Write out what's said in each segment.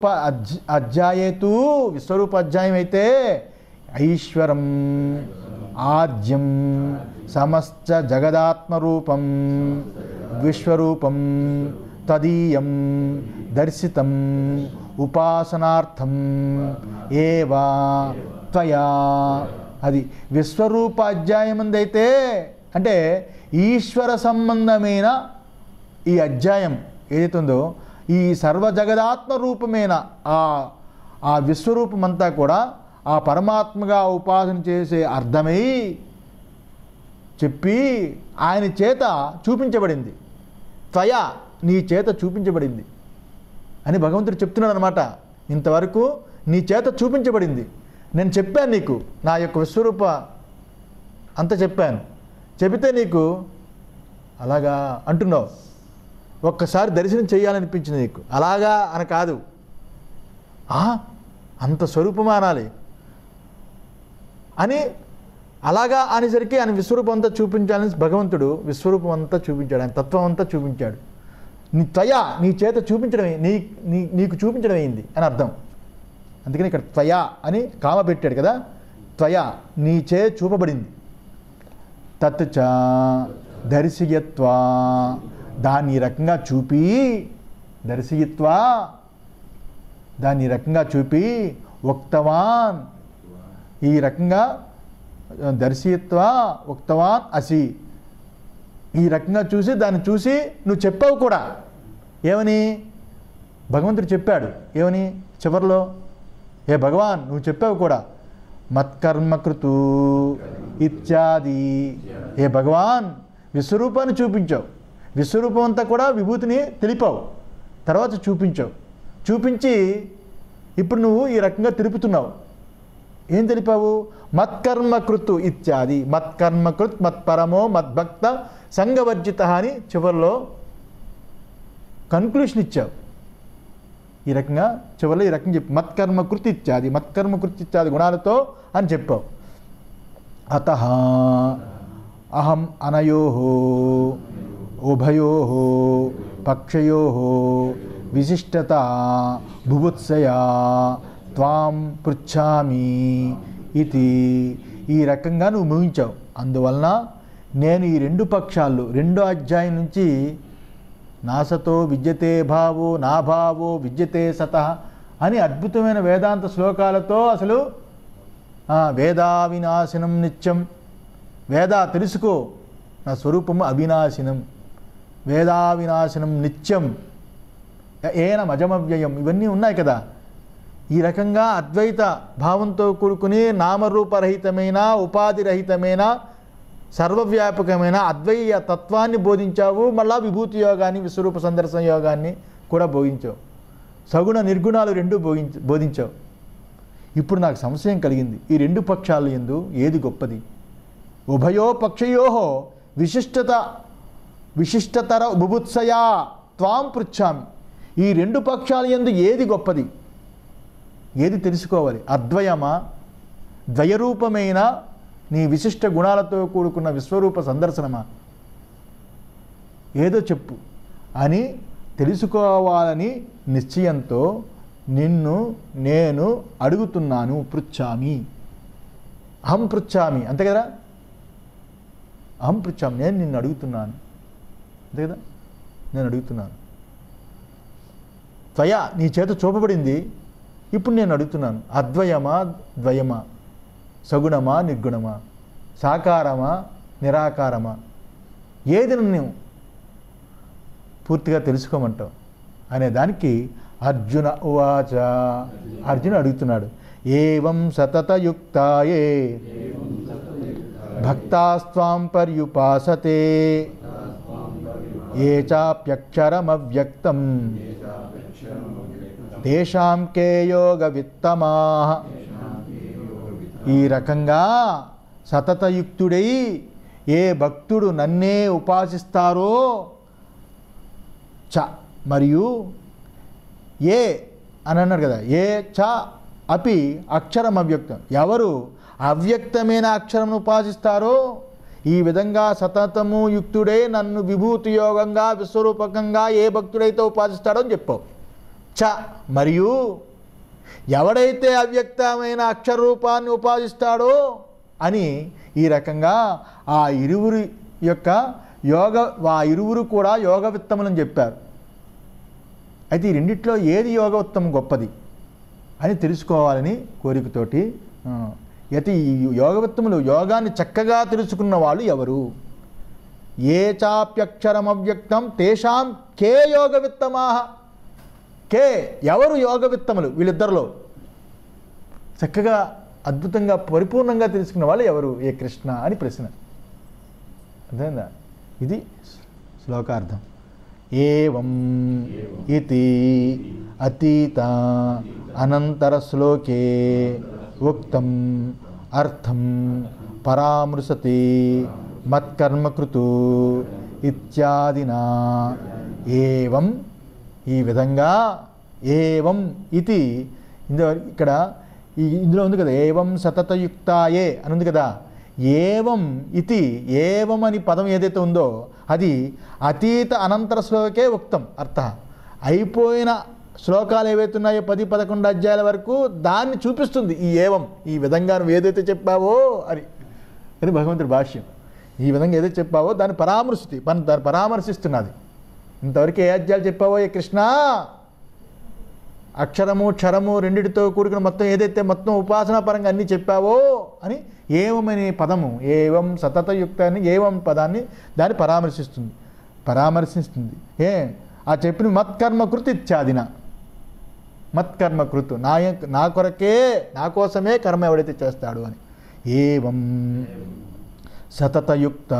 అధ్యాయేతు విశ్వరూప అధ్యాయం అయితే ఐశ్వరం ఆద్యం సమస్త జగదాత్మరూపం విశ్వరూపం తదీయం దర్శితం ఉపాసనార్థం ఏవా త్వయా. అది విశ్వరూప అధ్యాయం అయితే అంటే ఈశ్వర సంబంధమైన ఈ అధ్యాయం ఏదైతే ఉందో ఈ సర్వజగదాత్మ రూపమైన ఆ విశ్వరూపమంతా కూడా ఆ పరమాత్మగా ఉపాసన చేసే అర్థమై చెప్పి ఆయన చేత చూపించబడింది. త్వయా నీ చేత చూపించబడింది అని భగవంతుడు చెప్తున్నాడు అనమాట. ఇంతవరకు నీ చేత చూపించబడింది, నేను చెప్పాను నీకు నా యొక్క విశ్వరూప అంత చెప్పాను, చెబితే నీకు అలాగా అంటున్నావు. ఒక్కసారి దర్శనం చేయాలనిపించింది నీకు, అలాగా అని కాదు, అంత స్వరూపమా అనాలి అని అలాగా అనేసరికి ఆయన విశ్వరూపం అంతా చూపించాలని భగవంతుడు విశ్వరూపం అంతా చూపించాడు, ఆయన తత్వం అంతా చూపించాడు. నీ త్వయా నీ చేత చూపించడమే నీకు చూపించడం అయింది అని అర్థం. అందుకని ఇక్కడ త్వయా అని కామ పెట్టాడు కదా, త్వయా నీ చే చూపబడింది. తత్ చ దర్శయత్వా దాన్ని ఈ రకంగా చూపి, దర్శయిత్వా దాన్ని ఈ రకంగా చూపి, ఉక్తవాన్ ఈ రకంగా దర్శయిత్వా ఉక్తవాన్ అసి ఈ రకంగా చూసి దాన్ని చూసి నువ్వు చెప్పావు కూడా. ఏమని భగవంతుడు చెప్పాడు, ఏమని చివరిలో, ఏ భగవాన్ నువ్వు చెప్పావు కూడా, మత్కర్మకృతు ఇత్యాది. ఏ భగవాన్ విశ్వరూపాన్ని చూపించావు, విశ్వరూపం అంతా కూడా విభూతిని తెలిపావు, తర్వాత చూపించావు, చూపించి ఇప్పుడు నువ్వు ఈ రకంగా తెలుపుతున్నావు. ఏం తెలిపావు? మత్కర్మకృతు ఇత్యాది. మత్కర్మకృత్ మత్పరమో మద్భక్త సంగవర్జిత అని చివరిలో కన్క్లూషన్ ఇచ్చావు. ఈ రకంగా చివరిలో ఈ రకంగా చెప్పి మత్కర్మకృతి ఇత్యాది, మత్కర్మకృతి ఇత్యాది గుణాలతో అని చెప్పావు. అతః అహం అనయోః ఉభయోః పక్షయోః విశిష్టత బుభుత్సయా త్వాం పృచ్ఛామి ఇది. ఈ రకంగా నువ్వు ముగించావు. అందువలన నేను ఈ రెండు పక్షాలు రెండో అధ్యాయం నుంచి నాసతో విద్యతే భావో నా భావో విద్యతే సతః అని అద్భుతమైన వేదాంత శ్లోకాలతో అసలు వేదా వినాశనం నిత్యం, వేదా తెలుసుకో నా స్వరూపము అవినాశనం, వేదా వినాశనం నిత్యం ఏన మజమవ్యయం, ఇవన్నీ ఉన్నాయి కదా. ఈ రకంగా అద్వైత భావంతో కూడుకుని నామరూపరహితమైన ఉపాధిరహితమైన సర్వవ్యాపకమైన అద్వైత తత్వాన్ని బోధించావు. మళ్ళా విభూతి యోగాన్ని విశ్వరూప సందర్శన యోగాన్ని కూడా బోధించావు. సగుణ నిర్గుణాలు రెండు బోధించావు. ఇప్పుడు నాకు సంశయం కలిగింది, ఈ రెండు పక్షాలు యందు ఏది గొప్పది? ఉభయో పక్షయోహో విశిష్టతర బుభుత్సయా త్వాం పృచ్ఛామి. ఈ రెండు పక్షాల యందు ఏది గొప్పది, ఏది తెలుసుకోవాలి? అద్వయమా, ద్వయరూపమైన నీ విశిష్ట గుణాలతో కూడుకున్న విశ్వరూప సందర్శనమా? ఏదో చెప్పు అని తెలుసుకోవాలని నిశ్చయంతో నిన్ను నేను అడుగుతున్నాను. పృచ్ఛామి, అహం పృచ్ఛామి, అంతే కదా, అహం పృచ్ఛామి, నేను నిన్ను అడుగుతున్నాను, అంతే కదా, నేను అడుగుతున్నాను. త్వయా నీ చేత చూపబడింది, ఇప్పుడు నేను అడుగుతున్నాను. అద్వయమా ద్వయమా, సగుణమా నిర్గుణమా, సాకారమా నిరాకారమా, ఏది నన్ను పూర్తిగా తెలుసుకోమంటావు అనే దానికి అర్జున ఉవాచ, అర్జున అడుగుతున్నాడు. ఏవం సతతయుక్తాయే భక్తాస్త్వాం పర్యుపాసతే ఏ చాప్యక్షరమవ్యక్తం తేషాం కే యోగ విత్తమాః. ఈ రకంగా సతతయుక్తుడై ఏ భక్తుడు నన్నే ఉపాసిస్తారో చ మరియు ఏ అని అన్నాడు కదా, ఏ చ అపి అక్షరం అవ్యక్తం, ఎవరు అవ్యక్తమైన అక్షరం ఉపాసిస్తారో ఈ విధంగా సతతము యుక్తుడే నన్ను విభూతి యోగంగా విశ్వరూపకంగా ఏ భక్తుడైతే ఉపాసిస్తాడో అని చెప్పావు. చ మరియు ఎవడైతే అవ్యక్తమైన అక్షర రూపాన్ని ఉపాసిస్తాడో అని ఈ రకంగా ఆ ఇరువురు యొక్క ఇరువురు కూడా యోగవిత్తములని చెప్పారు. అయితే ఈ రెండిట్లో ఏది యోగవిత్తమం గొప్పది అని తెలుసుకోవాలని కోరికతోటి అయితే ఈ యోగవిత్తములు యోగాన్ని చక్కగా తెలుసుకున్న వాళ్ళు ఎవరు? ఏ చాప్యక్షరమవ్యక్తం తేషాం కే యోగవిత్తమాహ. కే ఎవరు యోగవిత్తములు? వీళ్ళిద్దరిలో చక్కగా అద్భుతంగా పరిపూర్ణంగా తెలుసుకున్న వాళ్ళు ఎవరు? ఏ కృష్ణ అని ప్రశ్న. అర్థమైందా? ఇది శ్లోకార్థం. ఏవం ఇతి అతీత అనంతర శ్లోకే ఉక్తం అర్థం పరామృశతి మత్కర్మకృతు ఇత్యాదినా. ఏవం ఈ విధంగా, ఏవం ఇది ఇక్కడ ఇందులో ఉంది కదా, ఏవం సతతయుక్తాయే అని ఉంది కదా. ఏవం ఇది, ఏవం అని పదం ఏదైతే ఉందో అది అతీత అనంతర శ్లోకే ఉక్తం అర్థ. అయిపోయిన శ్లోకాలు ఏవైతే ఉన్నాయో 10-11 అధ్యాయాల వరకు దాన్ని చూపిస్తుంది ఈ ఏవం. ఈ విధంగా నువ్వు ఏదైతే చెప్పావో అని భగవంతుడి భాష్యం. ఈ విధంగా ఏదైతే చెప్పావో దాన్ని దాన్ని పరామర్శిస్తున్నది. ఇంతవరకు ఏ అధ్యాయాలు చెప్పావో ఏ కృష్ణ, అక్షరము క్షరము రెండిటితో కూడుకున్న మొత్తం ఏదైతే మొత్తం ఉపాసనా పరంగా అన్నీ చెప్పావో అని ఏవమనే పదము, ఏవం సతతయుక్త అని ఏవం పదాన్ని దాన్ని పరామర్శిస్తుంది. ఆ చెప్పిన మత్కర్మకృతి ఇత్యాదిన. మత్కర్మకృతు నా కొరకే, నా కోసమే కర్మ ఎవడైతే చేస్తాడు అని. ఏవం సతతయుక్త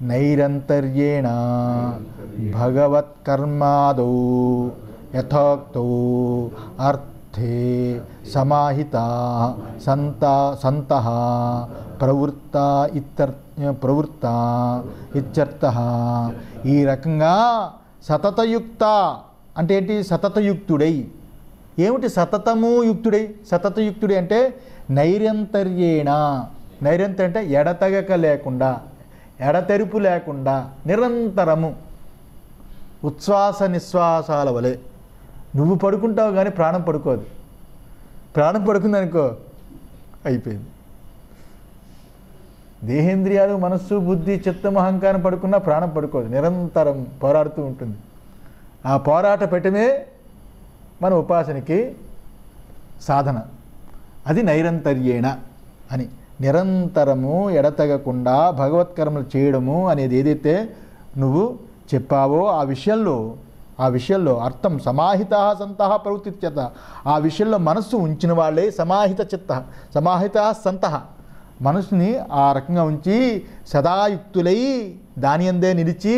నైరంతర్యేణ భగవత్కర్మాదౌ యథోక్తౌ అర్థే సమాహితా సంతః ప్రవృత్త ఇత్యర్థః. ఈ రకంగా సతతయుక్త అంటే ఏంటి? సతతయుక్తుడై. ఏమిటి సతతము యుక్తుడై? సతతయుక్తుడై అంటే నైరంతర్యేణ. నైరంతర్యం అంటే ఎడతెగక లేకుండా, ఎడతెరుపు లేకుండా, నిరంతరము ఉచ్ఛ్వాస నిశ్వాసాల వలె. నువ్వు పడుకుంటావు కానీ ప్రాణం పడుకోదు. ప్రాణం పడుకుందనుకో అయిపోయింది. దేహేంద్రియాలు మనస్సు బుద్ధి చిత్తం అహంకారం పడుకున్నా ప్రాణం పడుకోదు, నిరంతరం పోరాడుతూ ఉంటుంది. ఆ పోరాట పెట్టమే మన ఉపాసనకి సాధన. అది నైరంతర్యేణ అని. నిరంతరము ఎడతెగకుండా భగవత్కర్మలు చేయడము అనేది ఏదైతే నువ్వు చెప్పావో ఆ విషయంలో అర్థం సమాహిత సంతః ప్రవృత్తిత్యత. ఆ విషయంలో మనస్సు ఉంచిన వాళ్ళే సమాహిత సంతః. మనసుని ఆ రకంగా ఉంచి సదాయుక్తులై దాని అందే నిలిచి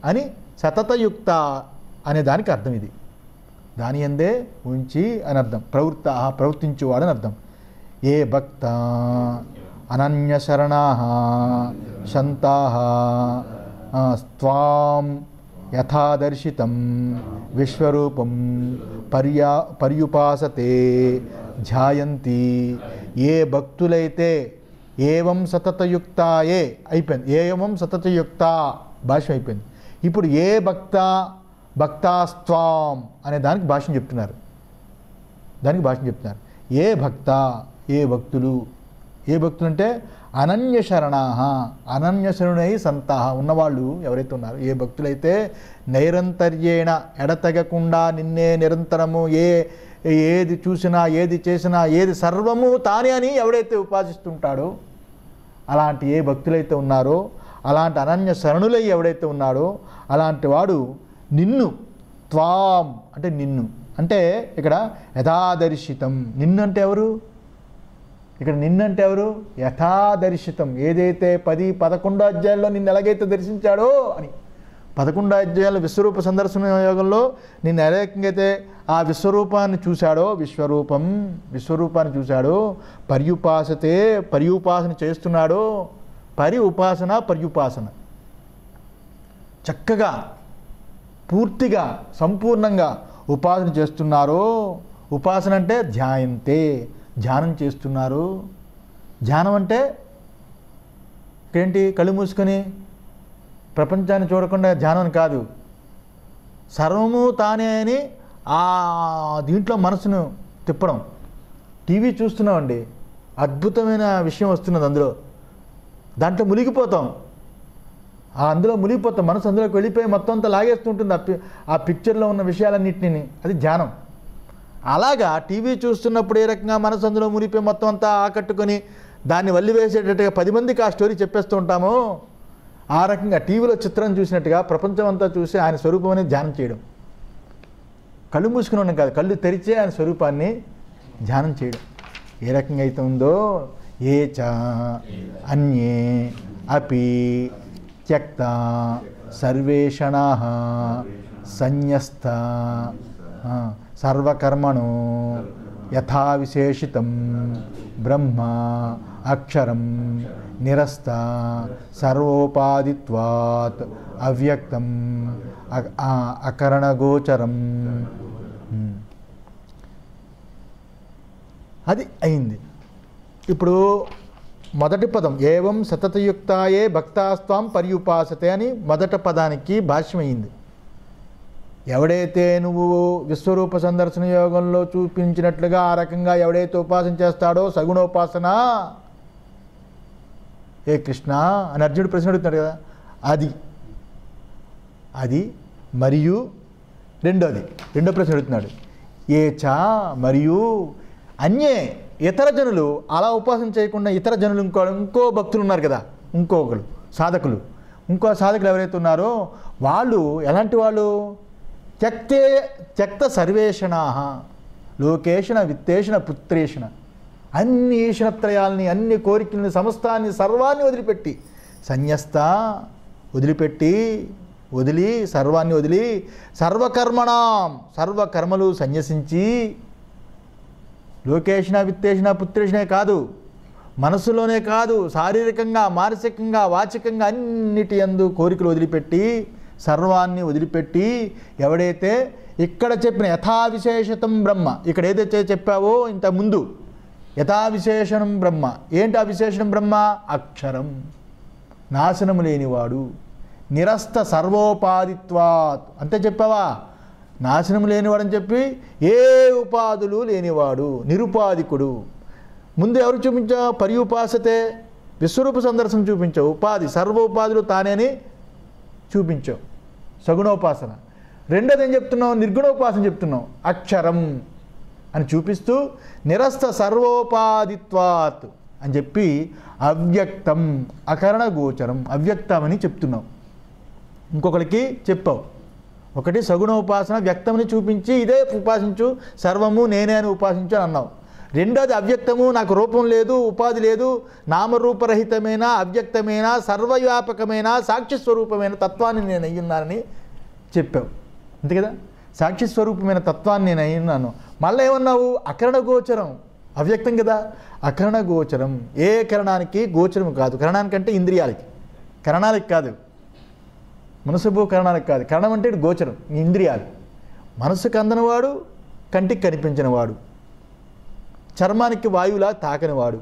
అని సతతయుక్త అనే దానికి అర్థం. ఇది దాని అందే ఉంచి అని అర్థం. ప్రవర్తించేవాడని అర్థం. ఏ భక్త అనన్యశరణాః శంతాః త్వాం యథాదర్శితం విశ్వరూపం పర్యుపాసతే ధ్యాయంతి. ఏ భక్తులైతే ఏవం సతతయుక్తాయే అయిపోయింది. ఏవం సతతయుక్త భాష్యం అయిపోయింది. ఇప్పుడు ఏ భక్తాస్త్వాం అనే దానికి భాష్యం చెప్తున్నారు. ఏ భక్త, ఏ భక్తులు అంటే అనన్యశరణాః, అనన్యశరణై సంతాః ఉన్నవాళ్ళు ఎవరైతే ఉన్నారో, ఏ భక్తులైతే నైరంతర్యేణ ఎడతెగకుండా నిన్నే నిరంతరము ఏది చూసినా ఏది చేసినా ఏది సర్వము తానే అని ఎవడైతే ఉపాసిస్తుంటాడో, అలాంటి ఏ భక్తులైతే ఉన్నారో, అలాంటి అనన్య శరణులై ఎవడైతే ఉన్నాడో అలాంటి వాడు నిన్ను, త్వాం అంటే నిన్ను, అంటే ఇక్కడ యథాదర్శితం. నిన్ను అంటే ఎవరు? ఇక్కడ నిన్నంటే ఎవరు? యథాదర్శితం. ఏదైతే 10-11 అధ్యాయాల్లో నిన్ను ఎలాగైతే దర్శించాడో అని. 11 అధ్యాయాల విశ్వరూప సందర్శన యోగంలో నిన్ను ఎలాగైతే ఆ విశ్వరూపాన్ని చూశాడో, విశ్వరూపాన్ని చూశాడో, పర్యుపాసన చేస్తున్నాడో. పర్యుపాసన చక్కగా పూర్తిగా సంపూర్ణంగా ఉపాసన చేస్తున్నారో. ఉపాసన అంటే ధ్యానం చేస్తున్నారు. ధ్యానం అంటే ఏంటి? కళ్ళు మూసుకొని ప్రపంచాన్ని చూడకుండా ధ్యానం కాదు. సర్వము తానే అని దీంట్లో మనసును తిప్పడం. టీవీ చూస్తున్నామండి, అద్భుతమైన విషయం వస్తున్నది అందులో, దాంట్లో మునిగిపోతాం, అందులో మునిగిపోతాం, మనసు అందులోకి వెళ్ళిపోయి మొత్తం అంతా లాగేస్తుంటుంది ఆ పిక్చర్లో ఉన్న విషయాలన్నింటినీ. అది ధ్యానం. అలాగా టీవీ చూస్తున్నప్పుడు ఏ రకంగా మనసు అందులో మునిగిపోయి మొత్తం అంతా ఆకట్టుకొని దాన్ని వల్లి వేసేటట్టుగా 10 మందికి ఆ స్టోరీ చెప్పేస్తూ ఉంటామో, ఆ రకంగా టీవీలో చిత్రం చూసినట్టుగా ప్రపంచం అంతా చూసి ఆయన స్వరూపం అనేది ధ్యానం చేయడం. కళ్ళు మూసుకుని ఉన్నాం కాదు, కళ్ళు తెరిచే ఆయన స్వరూపాన్ని ధ్యానం చేయడం. ఏ రకంగా అయితే ఉందో, ఏ చ అన్యే అపి త్యక్త సర్వేషణాః సన్యస్త సర్వకర్మణో యథా విశేషితం బ్రహ్మ అక్షరం నిరస్త సర్వోపాధిత్వాత్ అవ్యక్తం అకరణగోచరం. అది అయింది. ఇప్పుడు మొదటి పదం ఏవం సతతయుక్తాయే భక్తాస్త్వం పర్యుపాసతే అని మొదటి పదానికి భాష్యమైంది. ఎవడైతే నువ్వు విశ్వరూప సందర్శన యోగంలో చూపించినట్లుగా ఆ రకంగా ఎవడైతే ఉపాసన చేస్తాడో సగుణోపాసన, ఏ కృష్ణ అని అర్జునుడు ప్రశ్న అడుగుతున్నాడు కదా, అది మరియు రెండో ప్రశ్న అడుగుతున్నాడు, ఏ చా మరియు అన్యే ఇతర జనులు అలా ఉపాసన చేయకుండా ఇతర జనులు ఇంకో భక్తులు ఉన్నారు కదా, ఇంకొకరు సాధకులు, ఇంకో సాధకులు ఎవరైతే ఉన్నారో వాళ్ళు ఎలాంటి వాళ్ళు, త్యక్త సర్వేషణాః లోకేషణ విత్తేషణ పుత్రేషణ, అన్ని ఈషణత్రయాల్ని, అన్ని కోరికల్ని, సమస్తాన్ని, సర్వాన్ని వదిలిపెట్టి, సన్యస్త వదిలి సర్వాన్ని వదిలి, సర్వకర్మణాం సర్వకర్మలు సన్యసించి, లోకేషణ విత్తేషణ పుత్రేషణే కాదు, మనసులోనే కాదు, శారీరకంగా మానసికంగా వాచికంగా అన్నిటి యందు కోరికలు వదిలిపెట్టి, సర్వాన్ని వదిలిపెట్టి, ఎవడైతే ఇక్కడ చెప్పిన యథావిశేషతం బ్రహ్మ, ఇక్కడ ఏదైతే చెప్పావో ఇంతకుముందు యథావిశేషణం బ్రహ్మ, ఏంటి ఆ విశేషణం బ్రహ్మ, అక్షరం నాశనము లేనివాడు, నిరస్త సర్వోపాధిత్వాత్ అంతే చెప్పావా, నాశనము లేనివాడని చెప్పి ఏ ఉపాధులు లేనివాడు, నిరుపాధికుడు. ముందు ఎవరు చూపించావు, పర్యుపాసతే విశ్వరూప సందర్శనం చూపించావు, ఉపాధి సర్వోపాధులు తానేని చూపించావు సగుణోపాసన. రెండోది ఏం చెప్తున్నావు, నిర్గుణోపాసన చెప్తున్నావు, అక్షరం అని చూపిస్తూ నిరస్త సర్వోపాధిత్వాత్ అని చెప్పి అవ్యక్తం అకరణ గోచరం అవ్యక్తం అని చెప్తున్నావు. ఇంకొకరికి చెప్పావు, ఒకటి సగుణోపాసన వ్యక్తమని చూపించి ఇదే ఉపాసించు, సర్వము నేనే అని ఉపాసించు అని అన్నావు. రెండోది అవ్యక్తము, నాకు రూపం లేదు, ఉపాధి లేదు, నామరూపరహితమైన అవ్యక్తమైన సర్వవ్యాపకమైన సాక్షి స్వరూపమైన తత్వాన్ని నేను అయ్యున్నానని చెప్పావు. అంతే కదా, సాక్షి స్వరూపమైన తత్వాన్ని నేను అయ్యున్నాను. మళ్ళీ ఏమన్నావు, అకరణ గోచరం, అవ్యక్తం కదా, అకరణ గోచరం, ఏ కరణానికి గోచరం కాదు, కరణానికంటే ఇంద్రియాలకి, కరణాలకి కాదు, మనసుభూ కరణాలకు కాదు, కరణం అంటే గోచరం ఇంద్రియాలు. మనసుకు అందనవాడు, కంటికి కనిపించినవాడు, చర్మానికి వాయువులా తాకనివాడు,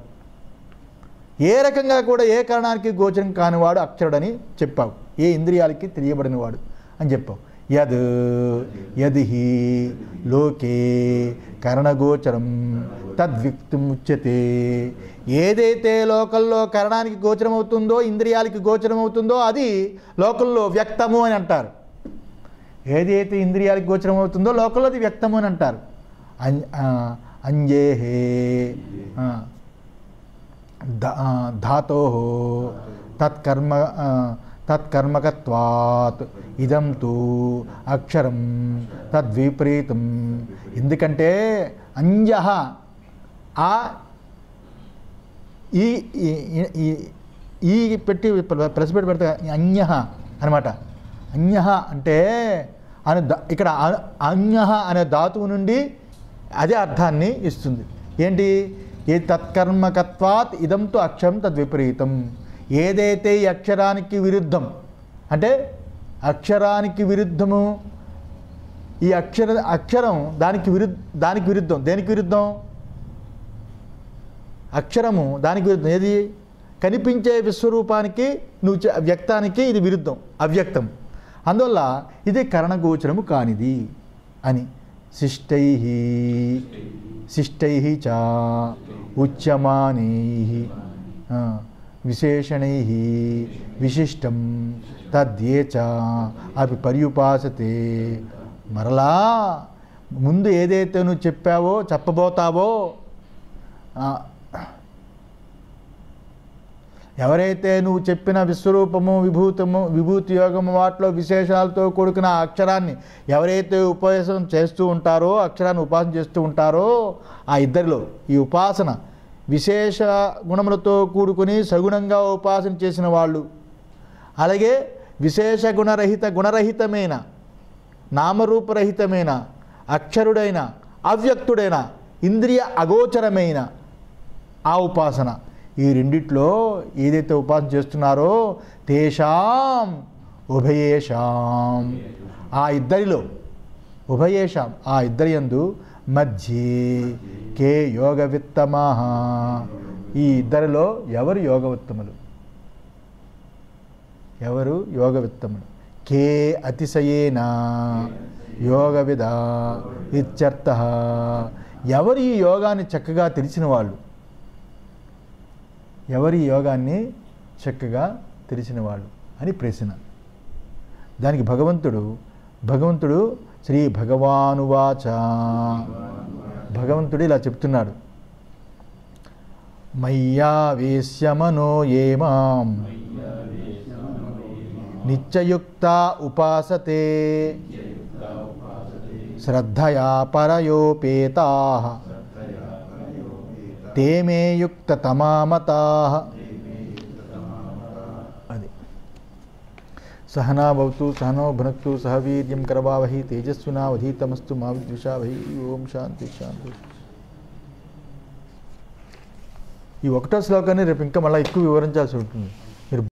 ఏ రకంగా కూడా ఏ కారణానికి గోచరం కానివాడు అక్షరుడని చెప్పావు, ఏ ఇంద్రియాలకి తెలియబడినవాడు అని చెప్పావు. యది లోకే కరణగోచరం తద్విక్తుముచ్యతే, ఏదైతే లోకల్లో కరణానికి గోచరం అవుతుందో, ఇంద్రియాలకి గోచరం అవుతుందో అది లోకల్లో వ్యక్తము అని అంటారు. ఏదైతే ఇంద్రియాలకి గోచరం అవుతుందో లోకల్లో అది వ్యక్తము అని అంటారు. అంజేహే ధాతో తత్కర్మకత్వాత్ ఇదం తు అక్షరం తద్విపరీతం. ఎందుకంటే అంజః ఆ ఈ పెట్టి ప్లస్ పెట్టి పెడితే అన్యః అనమాట. అన్యః అంటే అని ఇక్కడ అన్యః అనే ధాతువు నుండి అదే అర్థాన్ని ఇస్తుంది. ఏంటి, ఏ తత్కర్మకత్వాత్ ఇదం తు అక్షరం తద్విపరీతం, ఏదైతే ఈ అక్షరానికి విరుద్ధం అంటే అక్షరానికి విరుద్ధము, ఈ అక్షరం దానికి విరుద్ధం. దేనికి విరుద్ధం, అక్షరము దానికి విరుద్ధం. ఏది, కనిపించే విశ్వరూపానికి వ్యక్తానికి ఇది విరుద్ధం, అవ్యక్తం. అందువల్ల ఇది కరణగోచరము కానిది అని శిష్టైః శిష్టైః చ ఉచ్యమానైః విశేషణైః విశిష్టం తద్యే చ అపి పర్యుపాసతే. మరలా ముందు ఏదైతే నువ్వు చెప్పావో చెప్పబోతావో ఎవరైతే నువ్వు చెప్పిన విశ్వరూపము విభూతి యోగము వాటిలో విశేషాలతో కూడుకున్న అక్షరాన్ని ఎవరైతే ఉపాసన చేస్తూ ఉంటారో అక్షరాన్ని ఉపాసన చేస్తూ ఉంటారో ఆ ఇద్దరిలో ఈ ఉపాసన విశేష గుణములతో కూడుకుని సగుణంగా ఉపాసన చేసిన వాళ్ళు, అలాగే విశేష గుణరహితమైన నామరూపరహితమైన అక్షరుడైన అవ్యక్తుడైన ఇంద్రియ అగోచరమైన ఆ ఉపాసన, ఈ రెండిట్లో ఏదైతే ఉపాసన చేస్తున్నారో తేషాం ఉభయేషాం ఆ ఇద్దరిలో ఉభయేషాం ఆ ఇద్దరి యందు మధ్యే కే యోగవిత్తమః ఈ ఇద్దరిలో ఎవరు యోగవిత్తములు, ఎవరు యోగవిత్తములు? కే అతిశయేన యోగవిద ఇత్యర్థః ఎవరు ఈ యోగాన్ని చక్కగా తెలిసిన వాళ్ళు, ఎవరి యోగాన్ని చక్కగా తెలిసిన వాళ్ళు అని ప్రశ్న. దానికి భగవంతుడు శ్రీ భగవానువాచ భగవంతుడు ఇలా చెప్తున్నాడు. మయ్యావేశ్యమనో ఏ మాం నిత్యయుక్త ఉపాసతే శ్రద్ధయా పరయోపేతాః తే మే యుక్తతమామతాః. అది సహనా భవతు సహనో భునక్తు సహ వీర్యం కరవావహి తేజస్వినావధీతమస్తు మా విద్విషావహి. ఓం శాంతి శాంతి. ఈ ఒకటో శ్లోకాన్ని రేపు ఇంకా మళ్ళీ ఎక్కువ వివరించాల్సి ఉంటుంది.